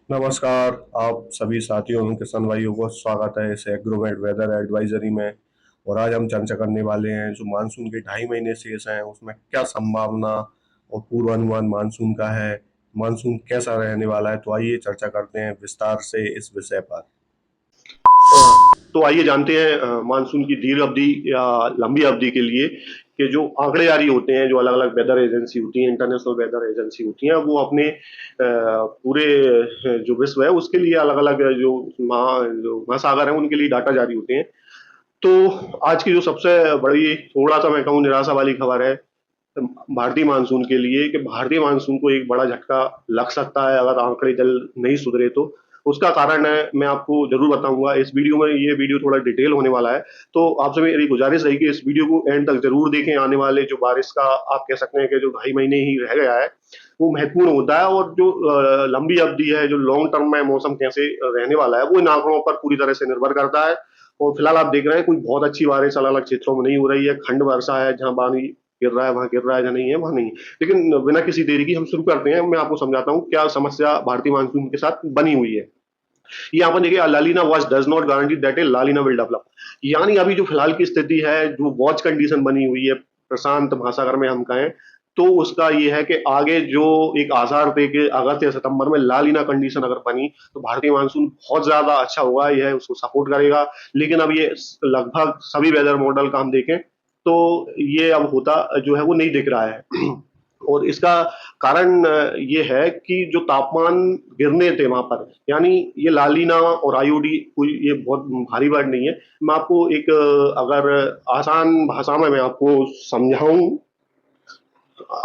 नमस्कार। आप सभी साथियों एवं किसान भाइयों को स्वागत है इस एग्रोवेट वेदर एडवाइजरी में। और आज हम चर्चा करने वाले हैं जो मानसून के 2.5 महीने शेष हैं उसमें क्या संभावना और पूर्वानुमान मानसून का है। मानसून कैसा रहने वाला है, तो आइए चर्चा करते हैं विस्तार से इस विषय पर। तो आइए जानते हैं मानसून की दीर्घ अवधि या लंबी अवधि के लिए कि जो आंकड़े जारी होते हैं, जो अलग अलग वेदर एजेंसी होती हैं, इंटरनेशनल वेदर एजेंसी होती हैं, वो अपने पूरे जो विश्व है उसके लिए अलग अलग जो महासागर हैं उनके लिए डाटा जारी होते हैं। तो आज की जो सबसे बड़ी, थोड़ा सा मैं कहूँ निराशा वाली खबर है भारतीय मानसून के लिए, कि भारतीय मानसून को एक बड़ा झटका लग सकता है अगर आंकड़े जल्द नहीं सुधरे तो। उसका कारण है, मैं आपको जरूर बताऊंगा इस वीडियो में। ये वीडियो थोड़ा डिटेल होने वाला है, तो आपसे मेरी गुजारिश रही कि इस वीडियो को एंड तक जरूर देखें। आने वाले जो बारिश का आप कह सकते हैं कि जो 2.5 महीने ही रह गया है वो महत्वपूर्ण होता है, और जो लंबी अवधि है, जो लॉन्ग टर्म में मौसम कैसे रहने वाला है, वो इन आंकड़ों पर पूरी तरह से निर्भर करता है। और फिलहाल आप देख रहे हैं कोई बहुत अच्छी बारिश अलग अलग क्षेत्रों में नहीं हो रही है, खंड वर्षा है, जहां पानी गिर रहा है वहां गिर रहा है, जहां नहीं है वहां नहीं है। लेकिन बिना किसी देरी की हम शुरू करते हैं। मैं आपको समझाता हूँ क्या समस्या भारतीय मानसून के साथ बनी हुई है। यहाँ पर देखिए, लालिना watch does not guarantee that a लालिना विल डेवलप। यानी अभी जो फिलहाल की स्थिति है, जो वॉच कंडीशन बनी हुई है प्रशांत महासागर में हम कहें, तो उसका ये है कि आगे जो एक आसार थे कि अगस्त या सितंबर में लालिना कंडीशन अगर बनी तो भारतीय मानसून बहुत ज्यादा अच्छा होगा, यह उसको सपोर्ट करेगा। लेकिन अब ये लगभग सभी वेदर मॉडल का हम देखें तो ये अब होता जो है वो नहीं दिख रहा है। और इसका कारण ये है कि जो तापमान गिरने थे वहां पर, यानी ये लालीना और आईओडी कोई ये बहुत भारी वर्ड नहीं है। मैं आपको एक अगर आसान भाषा में मैं आपको समझाऊं,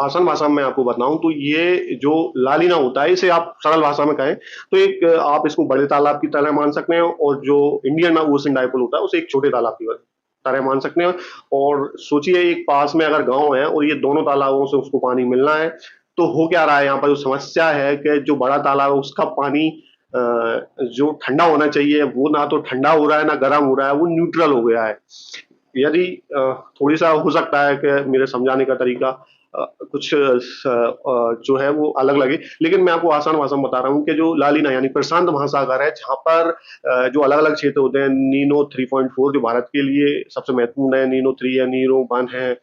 आसान भाषा में आपको बताऊं, तो ये जो लालीना होता है, इसे आप सरल भाषा में कहें तो एक आप इसको बड़े तालाब की तरह मान सकते हैं, और जो इंडियन ओशन डाइपोल होता है उसे एक छोटे तालाब की तरह मान सकते हैं। और सोचिए एक पास में अगर गांव है और ये दोनों तालाबों से उसको पानी मिलना है, तो हो क्या रहा है यहाँ पर। जो समस्या है कि जो बड़ा तालाब है उसका पानी जो ठंडा होना चाहिए वो ना तो ठंडा हो रहा है ना गर्म हो रहा है, वो न्यूट्रल हो गया है। यदि थोड़ी सा हो सकता है कि मेरे समझाने का तरीका कुछ जो है वो अलग लगे, लेकिन मैं आपको आसान भाषा में बता रहा हूँ कि जो लालिना यानी प्रशांत महासागर है, जहां पर जो अलग अलग क्षेत्र होते हैं, नीनो 3.4 जो भारत के लिए सबसे महत्वपूर्ण है, नीनो 3 है, नीनो 1 है,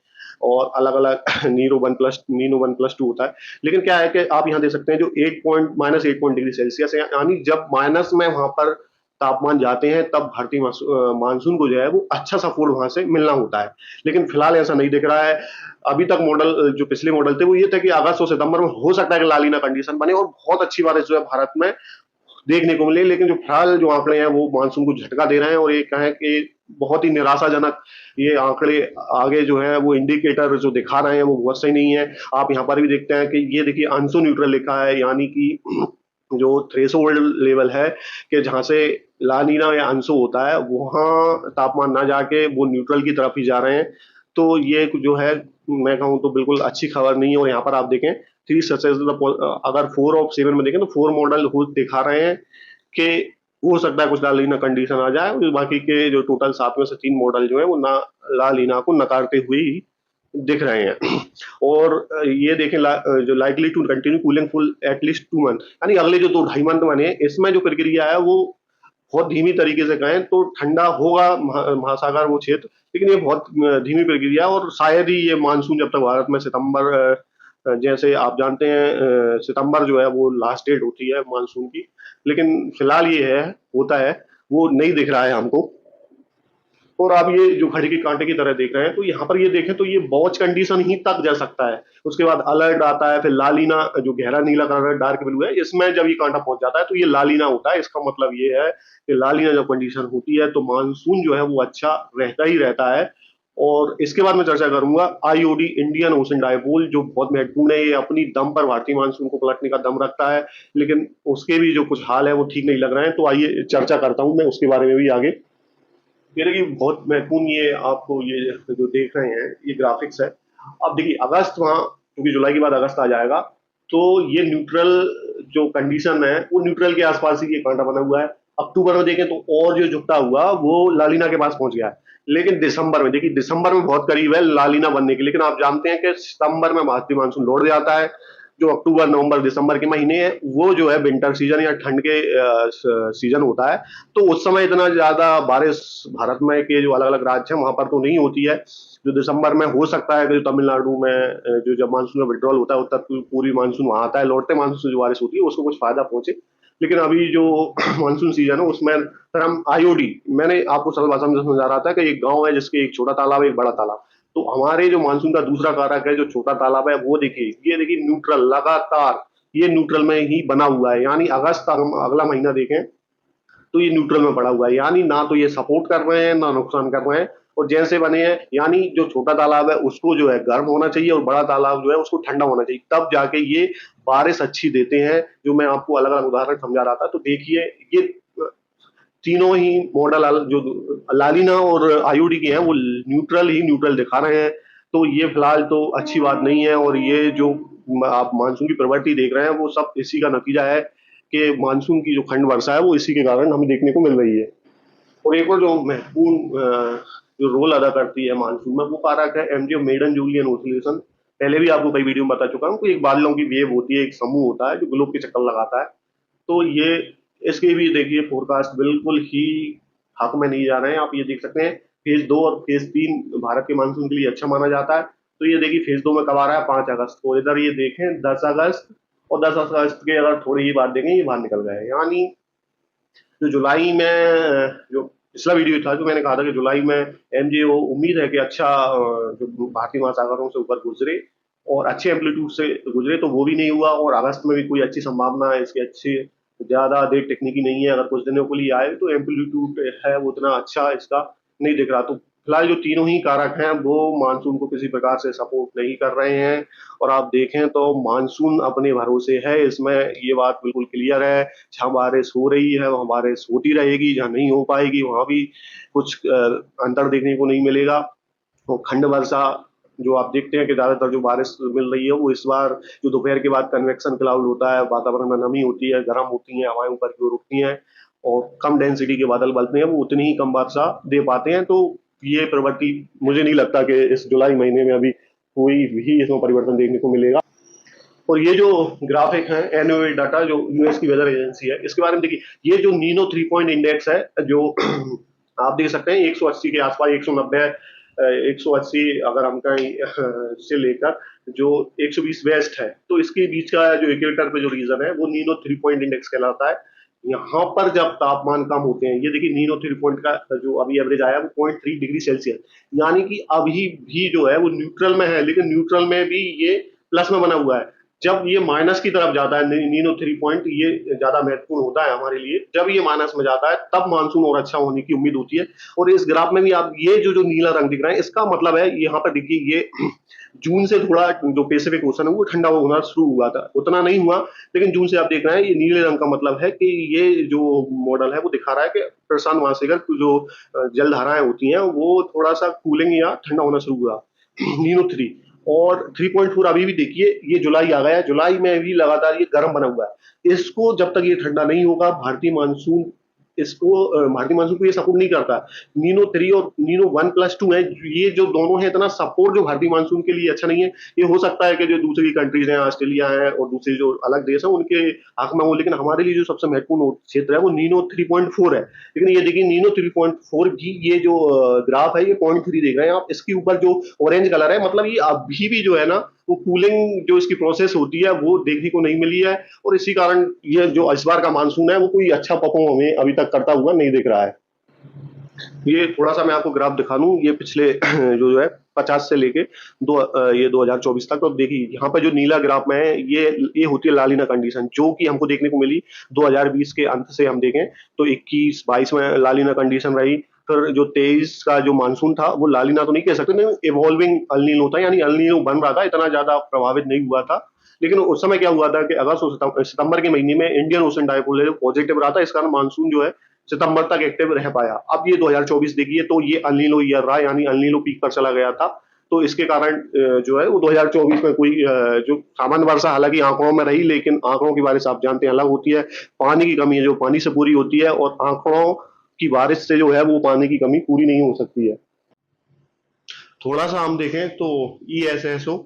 और अलग अलग नीनो 1+2 होता है। लेकिन क्या है कि आप यहाँ देख सकते हैं जो -8 डिग्री सेल्सियस है, यानी जब माइनस में वहां पर तापमान जाते हैं तब भारतीय मानसून को जो है वो अच्छा सपोर्ट वहां से मिलना होता है। लेकिन फिलहाल ऐसा नहीं दिख रहा है। अभी तक मॉडल जो पिछले मॉडल थे वो ये थे कि अगस्त और सितंबर में हो सकता है कि लालिना कंडीशन बने और बहुत अच्छी बारिश जो है भारत में देखने को मिले। लेकिन जो फिलहाल जो आंकड़े हैं वो मानसून को झटका दे रहे हैं, और ये कहें कि बहुत ही निराशाजनक ये आंकड़े आगे जो है वो इंडिकेटर जो दिखा रहे हैं वो बहुत सही नहीं है। आप यहाँ पर भी देखते हैं कि ये देखिए अंशु न्यूट्रल लिखा है, यानी कि जो थ्रेशोल्ड लेवल है कि जहां से लानीना या अंशु होता है वहां तापमान ना जाके वो न्यूट्रल की तरफ ही जा रहे हैं। तो ये जो है मैं कहूँ तो बिल्कुल अच्छी खबर नहीं है। और यहाँ पर आप देखें थ्री सक्सेस, अगर 4 of 7 में देखें तो 4 मॉडल दिखा रहे हैं कि हो सकता है कुछ लालीना कंडीशन आ जाए, और बाकी के जो टोटल 7 में से 3 मॉडल जो है वो ना लालीना को नकारते हुए ही दिख रहे हैं। और ये देखें जो likely to continue cooling full at least 2 month, यानी अगले जो 2 ढाई मंथ बने इसमें जो प्रक्रिया है वो बहुत धीमी तरीके से कहें तो ठंडा होगा महासागर वो क्षेत्र, लेकिन ये बहुत धीमी प्रक्रिया है। और शायद ही ये मानसून जब तक भारत में सितंबर, जैसे आप जानते हैं सितंबर जो है वो लास्ट डेट होती है मानसून की, लेकिन फिलहाल ये है होता है वो नहीं दिख रहा है हमको। और आप ये जो घड़ी के कांटे की तरह देख रहे हैं, तो यहाँ पर ये देखें तो ये वॉच कंडीशन ही तक जा सकता है। उसके बाद अलर्ट आता है, फिर लालीना जो गहरा नीला कलर है, डार्क ब्लू है, इसमें जब ये कांटा पहुंच जाता है तो ये लालीना होता है। इसका मतलब ये है कि लालीना जब कंडीशन होती है तो मानसून जो है वो अच्छा रहता ही रहता है। और इसके बाद मैं चर्चा करूंगा आईओडी इंडियन ओशन डायपोल, जो बहुत महत्वपूर्ण है। ये अपनी दम पर भारतीय मानसून को पलटने का दम रखता है, लेकिन उसके भी जो कुछ हाल है वो ठीक नहीं लग रहे हैं। तो आइए चर्चा करता हूं मैं उसके बारे में भी आगे। ये देखिए बहुत महत्वपूर्ण, ये आपको ये जो देख रहे हैं ये ग्राफिक्स है। अब देखिए अगस्त वहां, क्योंकि जुलाई के बाद अगस्त आ जाएगा, तो ये न्यूट्रल जो कंडीशन है वो न्यूट्रल के आसपास ही ये कांटा बना हुआ है। अक्टूबर में देखें तो और जो झुकता हुआ वो लालीना के पास पहुंच गया है। लेकिन दिसंबर में देखिए, दिसंबर में बहुत करीब है लालीना बनने के, लेकिन आप जानते हैं कि सितंबर में भारतीय मानसून लौट जाता है। जो अक्टूबर नवंबर दिसंबर के महीने हैं वो जो है विंटर सीजन या ठंड के सीजन होता है। तो उस समय इतना ज्यादा बारिश भारत में के जो अलग अलग राज्य हैं वहां पर तो नहीं होती है। जो दिसंबर में हो सकता है कि जो तमिलनाडु में जो जब मानसून का विड्रॉल होता है उत्तर पूर्वी मानसून वहां आता है, लौटते मानसून से जो बारिश होती है उसको कुछ फायदा पहुंचे। लेकिन अभी जो मानसून सीजन है उसमें फिर हम आईओडी, मैंने आपको सरल भाषा में समझा रहा था कि एक गांव है जिसके एक छोटा तालाब है एक बड़ा तालाब। तो हमारे जो मानसून का दूसरा कारक है जो छोटा तालाब है वो देखिए, ये देखिए न्यूट्रल लगातार, ये न्यूट्रल में ही बना हुआ है। यानी अगस्त हम अगला महीना देखें तो ये न्यूट्रल में पड़ा हुआ है, यानी ना तो ये सपोर्ट कर रहे हैं ना नुकसान कर रहे हैं। और जैसे बने हैं, यानी जो छोटा तालाब है उसको जो है गर्म होना चाहिए और बड़ा तालाब जो है उसको ठंडा होना चाहिए, तब जाके ये बारिश अच्छी देते हैं। जो मैं आपको अलग अलग उदाहरण समझा रहा था, तो देखिए ये तीनों ही मॉडल जो लालिना और आईओडी के हैं वो न्यूट्रल ही न्यूट्रल दिखा रहे हैं। तो ये फिलहाल तो अच्छी बात नहीं है। और ये जो आप मानसून की प्रवृत्ति देख रहे हैं वो सब इसी का नतीजा है कि मानसून की जो खंड वर्षा है वो इसी के कारण हमें देखने को मिल रही है। और एक और जो महत्वपूर्ण जो रोल अदा करती है मानसून में वो कारक है एमजे मेडन जूलियन ओसिलेशन। पहले भी आपको कई वीडियो में बता चुका हूँ कि एक बादलों की वेव होती है, एक समूह होता है जो ग्लोब के चक्कर लगाता है। तो ये इसके भी देखिए फोरकास्ट बिल्कुल ही हक में नहीं जा रहे हैं। आप ये देख सकते हैं फेज 2 और फेज 3 भारत के मानसून के लिए अच्छा माना जाता है। तो ये देखिए फेज 2 में कब आ रहा है, 5 अगस्त को। इधर ये देखें 10 अगस्त, और 10 अगस्त के अगर थोड़ी ही बात देखें ये बाहर निकल गए। यानी जो जुलाई में जो पिछला वीडियो था जो मैंने कहा था कि जुलाई में एमजेओ उम्मीद है कि अच्छा जो भारतीय महासागरों से ऊपर गुजरे और अच्छे एम्पलीट्यूड से गुजरे, तो वो भी नहीं हुआ। और अगस्त में भी कोई अच्छी संभावना है इसकी अच्छी ज्यादा देर टिकने की नहीं है। अगर कुछ दिनों के लिए आए तो एम्पलीट्यूड है वो उतना अच्छा इसका नहीं दिख रहा। तो फिलहाल जो तीनों ही कारक हैं वो मानसून को किसी प्रकार से सपोर्ट नहीं कर रहे हैं। और आप देखें तो मानसून अपने भरोसे है, इसमें ये बात बिल्कुल क्लियर है। जहाँ बारिश हो रही है वहाँ बारिश होती रहेगी, जहाँ नहीं हो पाएगी वहाँ भी कुछ अंतर देखने को नहीं मिलेगा। और खंड वर्षा जो आप देखते हैं कि ज्यादातर जो बारिश मिल रही है वो इस बार जो दोपहर के बाद कन्वेक्शन क्लाउड होता है, वातावरण में नमी होती है, गर्म होती है, हवाएं ऊपर की ओर उठती हैं और कम डेंसिटी के बादल बनते हैं, वो उतनी ही कम वर्षा दे पाते हैं। तो ये प्रवृत्ति मुझे नहीं लगता कि इस जुलाई महीने में अभी कोई भी इसमें परिवर्तन देखने को मिलेगा। और ये जो ग्राफिक है एनओए डाटा जो यूएस की वेदर एजेंसी है, इसके बारे में देखिए, ये जो नीनो 3 पॉइंट इंडेक्स है जो आप देख सकते हैं 180 के आसपास, 190 180 अगर हम कहीं से लेकर जो 120 वेस्ट है, तो इसके बीच का जो इक्वेटर पे जो रीजन है वो नीनो 3 पॉइंट इंडेक्स कहलाता है। यहाँ पर जब तापमान कम होते हैं, ये देखिए नीनो 3 पॉइंट का जो अभी एवरेज आया वो 0.3 डिग्री सेल्सियस, यानी कि अभी भी जो है वो न्यूट्रल में है, लेकिन न्यूट्रल में भी ये प्लस में बना हुआ है। जब ये माइनस की तरफ जाता है नीनो 3 पॉइंट, ये ज्यादा महत्वपूर्ण होता है हमारे लिए। जब ये माइनस में जाता है तब मानसून और अच्छा होने की उम्मीद होती है। और इस ग्राफ में भी आप ये जो जो नीला रंग दिख रहा है, इसका मतलब है यहाँ पर देखिए ये जून से थोड़ा जो पैसिफिक ओशन है वो ठंडा होना शुरू हुआ था, उतना नहीं हुआ, लेकिन जून से आप देख रहे हैं ये नीले रंग का मतलब है कि ये जो मॉडल है वो दिखा रहा है कि प्रशांत महासागर की जो जलधाराएं होती हैं वो थोड़ा सा कूलिंग या ठंडा होना शुरू हुआ नीनो 3। और 3.4 अभी भी देखिए ये जुलाई आ गया है, जुलाई में भी लगातार ये गर्म बना हुआ है। इसको जब तक ये ठंडा नहीं होगा भारतीय मानसून भारतीय मानसून को ये सपोर्ट नहीं करता। नीनो 3 और नीनो 1+2 है, ये जो दोनों है इतना सपोर्ट जो भारतीय मानसून के लिए अच्छा नहीं है। ये हो सकता है कि जो दूसरी कंट्रीज हैं, ऑस्ट्रेलिया है और दूसरे जो अलग देश हैं उनके हक में हो, लेकिन हमारे लिए जो सबसे महत्वपूर्ण क्षेत्र है वो नीनो 3.4 है। लेकिन ये देखिए नीनो 3.4 की ये जो ग्राफ है ये 0.3 देख रहे हैं आप, इसके ऊपर जो ऑरेंज कलर है मतलब ये अभी भी जो है ना वो कूलिंग जो इसकी प्रोसेस होती है वो देखने को नहीं मिली है। और इसी कारण ये जो इस बार का मानसून है वो कोई अच्छा परफॉर्म हमें अभी तक करता हुआ नहीं दिख रहा है। ये थोड़ा सा मैं आपको ग्राफ दिखा दूं, ये पिछले जो है 50 से लेके ये 2024 तक। तो देखिए यहाँ पर जो नीला ग्राफ में है ये होती है लालिना कंडीशन, जो कि हमको देखने को मिली 2020 के अंत से। हम देखें तो 21-22 में लालिना कंडीशन रही, फिर जो 23 का जो मानसून था वो लालिना तो नहीं कह सकते, नहीं इवॉल्विंग अल्नीनो था, यानी अल्नीनो बन रहा था, इतना ज्यादा प्रभावित नहीं हुआ था। लेकिन उस समय क्या हुआ था कि अगस्त और सितंबर के महीने में इंडियन ओशन डायपोल पॉजिटिव रहा था, इस कारण मानसून जो है सितंबर तक एक्टिव रह पाया। अब ये 2024 देखिए तो ये अल्नीनो ईयर रहा, यानी अल्नीनो पीक पर चला गया था। तो इसके कारण जो है वो 2024 में कोई जो सामान्य वर्षा हालांकि आंकड़ों में रही, लेकिन आंकड़ों की बारिश आप जानते हैं अलग होती है। पानी की कमी है जो पानी से पूरी होती है, और आंकड़ों की बारिश से जो है वो पानी की कमी पूरी नहीं हो सकती है। थोड़ा सा हम देखें तो ESSO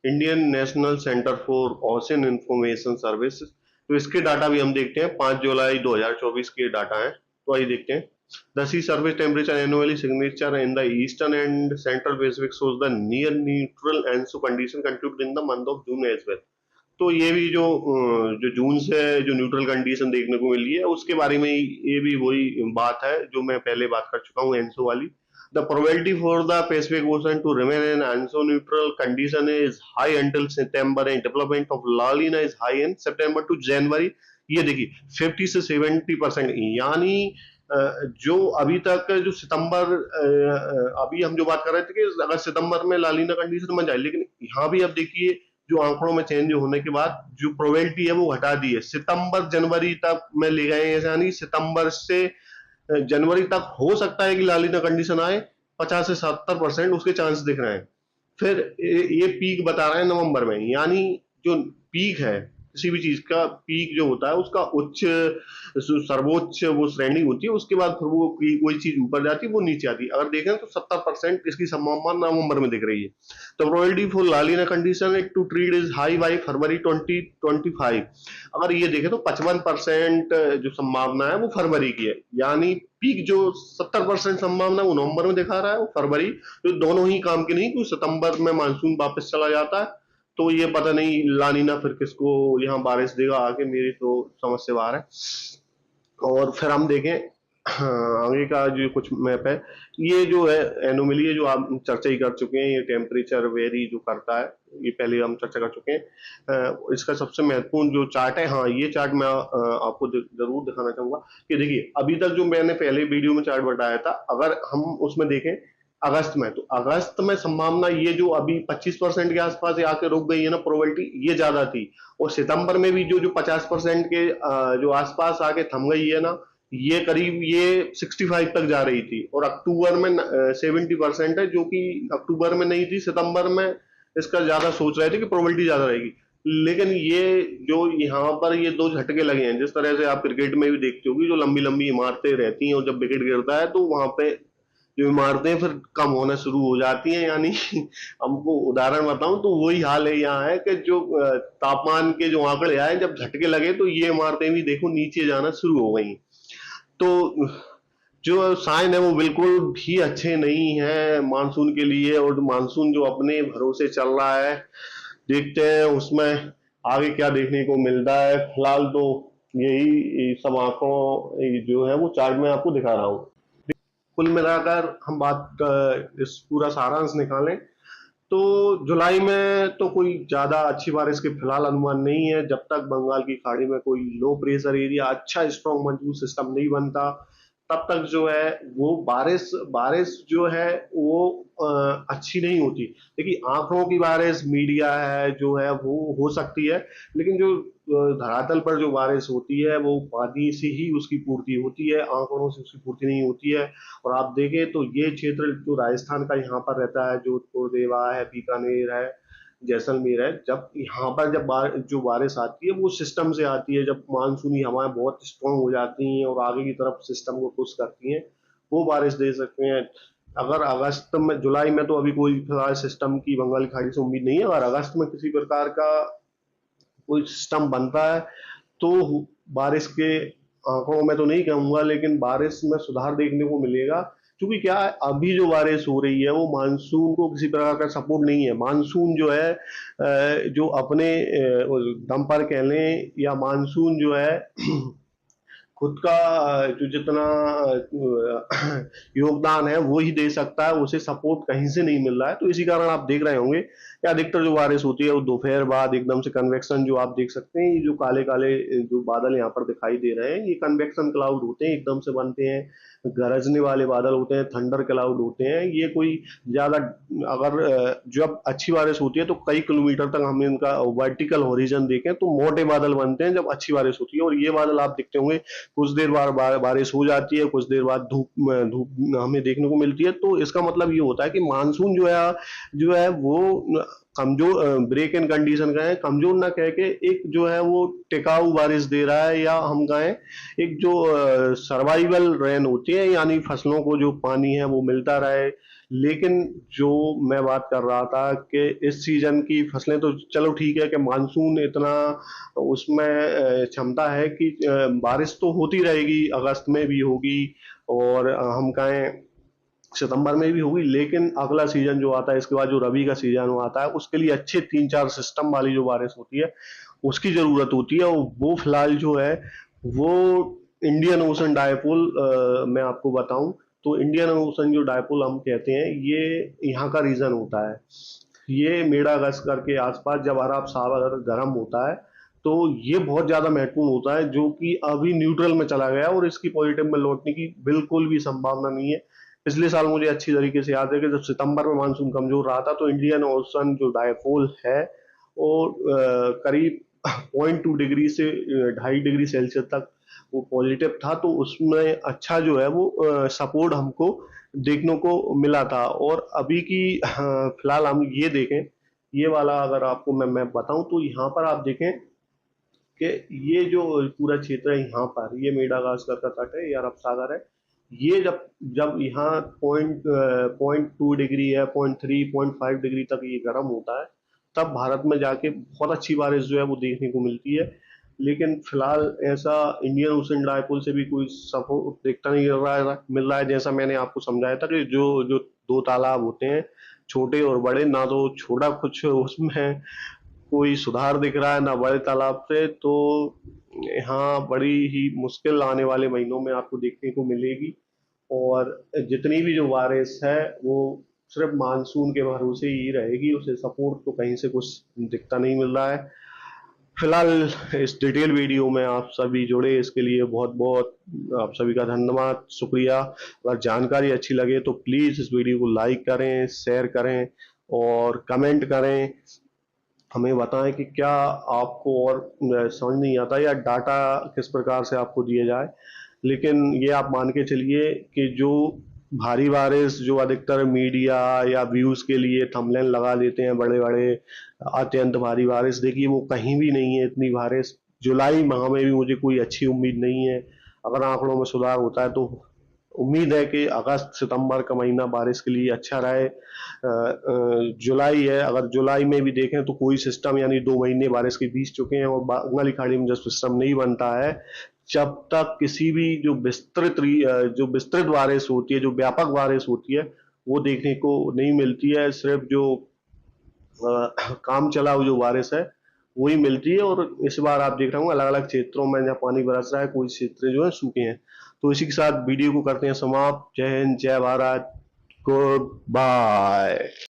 Indian national centre for ocean information service. तो इसके डाटा भी हम देखते हैं, 5 जुलाई 2024 के डाटा हैं। तो आइए देखते हैं। The sea surface temperature anomaly signature in the eastern and central Pacific shows the near neutral ENSO condition contribute in the month of June as well. तो ये भी जो जून से जो न्यूट्रल कंडीशन देखने को मिली है उसके बारे में ये भी वही बात है जो मैं पहले बात कर चुका हूँ एनसो वाली। The probability for the Pacific Ocean to remain in anso-neutral condition is high until September and development of La Nina is high in September to January। ये देखिए 50 से 70%, यानी जो अभी तक जो सितंबर अभी हम जो बात कर रहे थे कि अगर सितंबर में ला नीना कंडीशन बन जाए, लेकिन यहाँ भी अब देखिए जो आंकड़ों में चेंज होने के बाद जो प्रोबेबिलिटी है वो हटा दी है, सितंबर जनवरी तक में ले गए हैं, यानी सितंबर से जनवरी तक हो सकता है कि लालिना कंडीशन आए, 50 से 70% उसके चांस दिख रहे हैं। फिर ये पीक बता रहे हैं नवंबर में, यानी जो पीक है किसी भी चीज का, पीक जो होता है उसका उच्च सर्वोच्च वो श्रेणी होती है, उसके बाद फिर वो कोई चीज ऊपर जाती है वो नीचे आती है। अगर देखें तो 70% इसकी संभावना नवंबर में दिख रही है। तो प्रोबेबिलिटी फॉर लालिना condition to treat is high by February 2025। अगर ये देखें तो 55% जो संभावना है वो फरवरी की है, यानी पीक जो 70% संभावना वो नवंबर में दिखा रहा है, वो फरवरी, तो दोनों ही काम के नहीं, क्योंकि सितंबर में मानसून वापस चला जाता है। तो ये पता नहीं लानीना फिर किसको यहाँ बारिश देगा आगे, मेरी तो समझ से बाहर है। और फिर हम देखें आगे का जो कुछ मैप है, ये जो है एनोमली है जो आप चर्चा ही कर चुके हैं, ये टेम्परेचर वेरी जो करता है, ये पहले हम चर्चा कर चुके हैं। इसका सबसे महत्वपूर्ण जो चार्ट है, हाँ ये चार्ट मैं आपको जरूर दिखाना चाहूंगा कि देखिए अभी तक जो मैंने पहले वीडियो में चार्ट बताया था, अगर हम उसमें देखें अगस्त में, तो अगस्त में संभावना ये जो अभी 25% के आसपास आके रुक गई है ना प्रोबेबिलिटी, ये ज्यादा थी। और सितंबर में भी जो 50% के जो आसपास आके थम गई है ना, ये करीब ये 65 तक जा रही थी। और अक्टूबर में 70% है, जो कि अक्टूबर में नहीं थी, सितंबर में इसका ज्यादा सोच रहे थे कि प्रोबेबिलिटी ज्यादा रहेगी। लेकिन ये जो यहाँ पर ये दो झटके लगे हैं, जिस तरह से आप क्रिकेट में भी देखते होगी, जो लंबी लंबी इमारतें रहती हैं और जब विकेट गिरता है तो वहां पे जो इमारतें फिर कम होना शुरू हो जाती हैं, यानी हमको उदाहरण बताऊं तो वही हाल है यहाँ है कि जो तापमान के जो आंकड़े आए जब झटके लगे तो ये इमारतें भी देखो नीचे जाना शुरू हो गई। तो जो साइन है वो बिल्कुल भी अच्छे नहीं है मानसून के लिए, और मानसून जो अपने भरोसे चल रहा है, देखते हैं उसमें आगे क्या देखने को मिलता है। फिलहाल तो यही सब आंकड़ों जो है वो चार्ट में आपको दिखा रहा हूँ। कुल मिलाकर हम बात इस पूरा सारांश निकालें तो जुलाई में तो कोई ज्यादा अच्छी बारिश के फिलहाल अनुमान नहीं है, जब तक बंगाल की खाड़ी में कोई लो प्रेशर एरिया अच्छा स्ट्रॉन्ग मजबूत सिस्टम नहीं बनता, तब तक जो है वो बारिश बारिश जो है वो अच्छी नहीं होती। देखिए आंकड़ों की बारिश मीडिया है जो है वो हो सकती है, लेकिन जो धरातल पर जो बारिश होती है वो पानी से ही उसकी पूर्ति होती है, आंकड़ों से उसकी पूर्ति नहीं होती है। और आप देखें तो ये क्षेत्र जो राजस्थान का यहाँ पर रहता है, जोधपुर, देवा है, बीकानेर है, जैसलमेर है, जब यहाँ पर जब जो बारिश आती है वो सिस्टम से आती है, जब मानसूनी हवाएं बहुत स्ट्रांग हो जाती हैं और आगे की तरफ सिस्टम को पुश करती हैं, वो बारिश दे सकते हैं। अगर अगस्त में, जुलाई में तो अभी कोई फिलहाल सिस्टम की बंगाल की खाड़ी से उम्मीद नहीं है, अगर अगस्त में किसी प्रकार का कोई सिस्टम बनता है तो बारिश के आंकड़ों में तो नहीं कहूंगा, लेकिन बारिश में सुधार देखने को मिलेगा। क्योंकि क्या है, अभी जो बारिश हो रही है वो मानसून को किसी प्रकार का सपोर्ट नहीं है। मानसून जो है जो अपने दम पर कह लें, या मानसून जो है खुद का जो जितना योगदान है वो ही दे सकता है, उसे सपोर्ट कहीं से नहीं मिल रहा है। तो इसी कारण आप देख रहे होंगे कि अधिकतर जो बारिश होती है वो दोपहर बाद एकदम से कन्वेक्शन, जो आप देख सकते हैं, ये जो काले काले जो बादल यहाँ पर दिखाई दे रहे हैं, ये कन्वेक्शन क्लाउड होते हैं, एकदम से बनते हैं, गरजने वाले बादल होते हैं, थंडर क्लाउड होते हैं। ये कोई ज्यादा, अगर जब अच्छी बारिश होती है तो कई किलोमीटर तक हम इनका वर्टिकल होरिजन देखें तो मोटे बादल बनते हैं जब अच्छी बारिश होती है। और ये बादल आप देखते होंगे कुछ देर बाद बारिश हो जाती है, कुछ देर बाद धूप हमें देखने को मिलती है। तो इसका मतलब ये होता है कि मानसून जो है वो कमजोर, ब्रेक इन कंडीशन का है, कमजोर ना कह के एक जो है वो टिकाऊ बारिश दे रहा है, या हम कहें एक जो सर्वाइवल रेन होती है, यानी फसलों को जो पानी है वो मिलता रहे, लेकिन जो मैं बात कर रहा था कि इस सीजन की फसलें तो चलो ठीक है कि मानसून इतना उसमें क्षमता है कि बारिश तो होती रहेगी, अगस्त में भी होगी और हम कहें सितंबर में भी होगी, लेकिन अगला सीजन जो आता है इसके बाद जो रबी का सीजन आता है उसके लिए अच्छे 3-4 सिस्टम वाली जो बारिश होती है उसकी जरूरत होती है। और वो फिलहाल जो है वो इंडियन ओशन डायपोल, मैं आपको बताऊं तो इंडियन ओशन जो डायपोल हम कहते हैं ये यहाँ का रीजन होता है। ये मेडागास्कर के आसपास जब अरब सागर गर्म होता है तो ये बहुत ज्यादा महत्वपूर्ण होता है, जो कि अभी न्यूट्रल में चला गया और इसकी पॉजिटिव में लौटने की बिल्कुल भी संभावना नहीं है। पिछले साल मुझे अच्छी तरीके से याद है कि जब सितंबर में मानसून कमजोर रहा था तो इंडियन ओशन जो डायपोल है वो करीब 0.2 डिग्री से 2.5 डिग्री सेल्सियस तक वो पॉजिटिव था, तो उसमें अच्छा जो है वो सपोर्ट हमको देखने को मिला था। और अभी की फिलहाल हम ये देखें, ये वाला अगर आपको मैं बताऊं तो यहाँ पर आप देखें कि ये जो पूरा क्षेत्र है यहाँ पर ये मेडागास्कर का तट है, ये अरब सागर है। ये जब जब यहाँ पॉइंट 2 डिग्री है, 0.3 0.5 डिग्री तक ये गर्म होता है, तब भारत में जाके बहुत अच्छी बारिश जो है वो देखने को मिलती है। लेकिन फिलहाल ऐसा इंडियन ओशन डायपोल से भी कोई सपोर्ट देखता नहीं मिल रहा है। जैसा मैंने आपको समझाया था कि जो जो दो तालाब होते हैं छोटे और बड़े, ना तो छोटा कुछ उसमें कोई सुधार दिख रहा है ना बड़े तालाब से, तो यहाँ बड़ी ही मुश्किल आने वाले महीनों में आपको देखने को मिलेगी। और जितनी भी जो बारिश है वो सिर्फ मानसून के भरोसे ही रहेगी, उसे सपोर्ट तो कहीं से कुछ दिखता नहीं मिल रहा है। फिलहाल इस डिटेल वीडियो में आप सभी जुड़े इसके लिए बहुत बहुत आप सभी का धन्यवाद, शुक्रिया। अगर जानकारी अच्छी लगे तो प्लीज़ इस वीडियो को लाइक करें, शेयर करें और कमेंट करें। हमें बताएं कि क्या आपको और समझ नहीं आता या डाटा किस प्रकार से आपको दिया जाए। लेकिन ये आप मान के चलिए कि जो भारी बारिश जो अधिकतर मीडिया या व्यूज के लिए थंबनेल लगा देते हैं बड़े बड़े, अत्यंत भारी बारिश, देखिए वो कहीं भी नहीं है इतनी बारिश। जुलाई माह में भी मुझे कोई अच्छी उम्मीद नहीं है। अगर आंकड़ों में सुधार होता है तो उम्मीद है कि अगस्त सितंबर का महीना बारिश के लिए अच्छा रहे। जुलाई है, अगर जुलाई में भी देखें तो कोई सिस्टम यानी 2 महीने बारिश के बीत चुके हैं और बंगाली खाड़ी में जब सिस्टम नहीं बनता है, जब तक किसी भी जो विस्तृत बारिश होती है, जो व्यापक बारिश होती है वो देखने को नहीं मिलती है। सिर्फ जो काम चलाऊ जो बारिश है वही मिलती है। और इस बार आप देख रहे होंगे अलग अलग क्षेत्रों में जहाँ पानी बरस रहा है, कोई क्षेत्र जो है सूखे हैं। तो इसी के साथ वीडियो को करते हैं समाप्त। जय हिंद, जय भारत, गुड बाय।